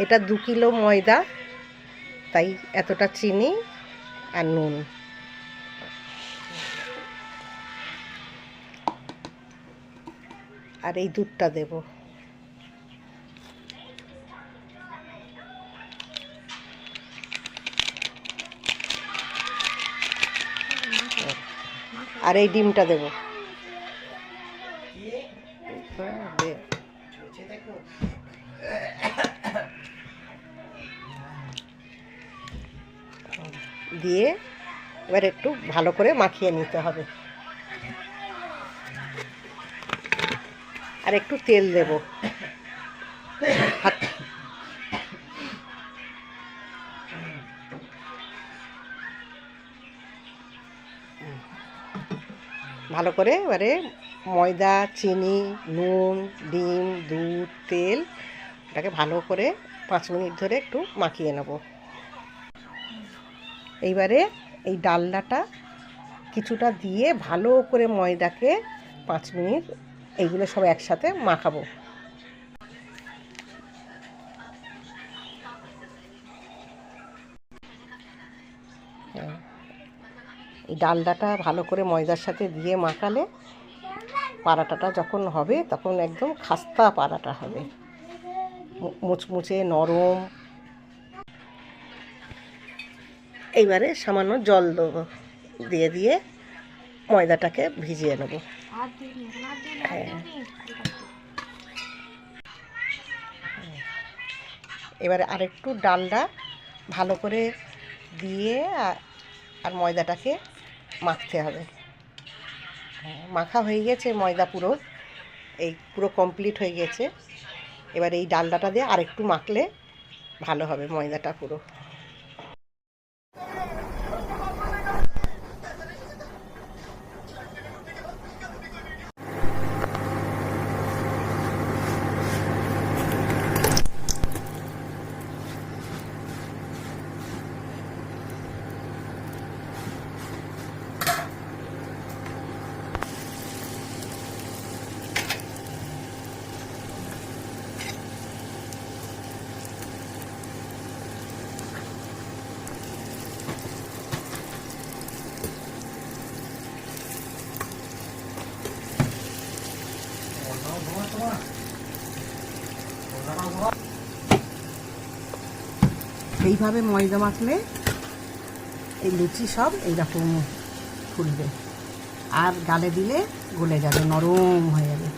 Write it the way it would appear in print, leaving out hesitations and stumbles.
এটা 2 কিলো ময়দা, তাই এতটা চিনি আর নুন। আর এই দুধটা দেব। আর এই ডিমটা দেব। দিয়ে এবার একটু ভালো করে মাখিয়ে নিতে হবে। আর একটু তেল দেব। ভালো করে এবারে ময়দা, চিনি, নুন, ডিম, দুধ, তেল এটাকে ভালো করে 5 মিনিট ধরে একটু মাখিয়ে নেব। এইবারে এই ডালনাটা কিছুটা দিয়ে ভালো করে ময়দাকে 5 মিনিট এইগুলো সব একসাথে মাখাবো। এই ডালনাটা ভালো করে ময়দার সাথে দিয়ে মাখালে পারাটাটা যখন হবে তখন একদম খাস্তা পারাটা হবে, মুচমুচে নরম। এইবারে সামান্য জল দেবো, দিয়ে দিয়ে ময়দাটাকে ভিজিয়ে নেব। হ্যাঁ, এবারে আরেকটু ডালটা ভালো করে দিয়ে আর ময়দাটাকে মাখতে হবে। মাখা হয়ে গেছে ময়দা, পুরো কমপ্লিট হয়ে গেছে। এবার এই ডালডাটা দিয়ে আরেকটু মাখলে ভালো হবে ময়দাটা পুরো। এইভাবে ময়দা মাখলে এই লুচি সব এইরকম ফুলবে, আর গালে দিলে গলে যাবে, নরম হয়ে যাবে।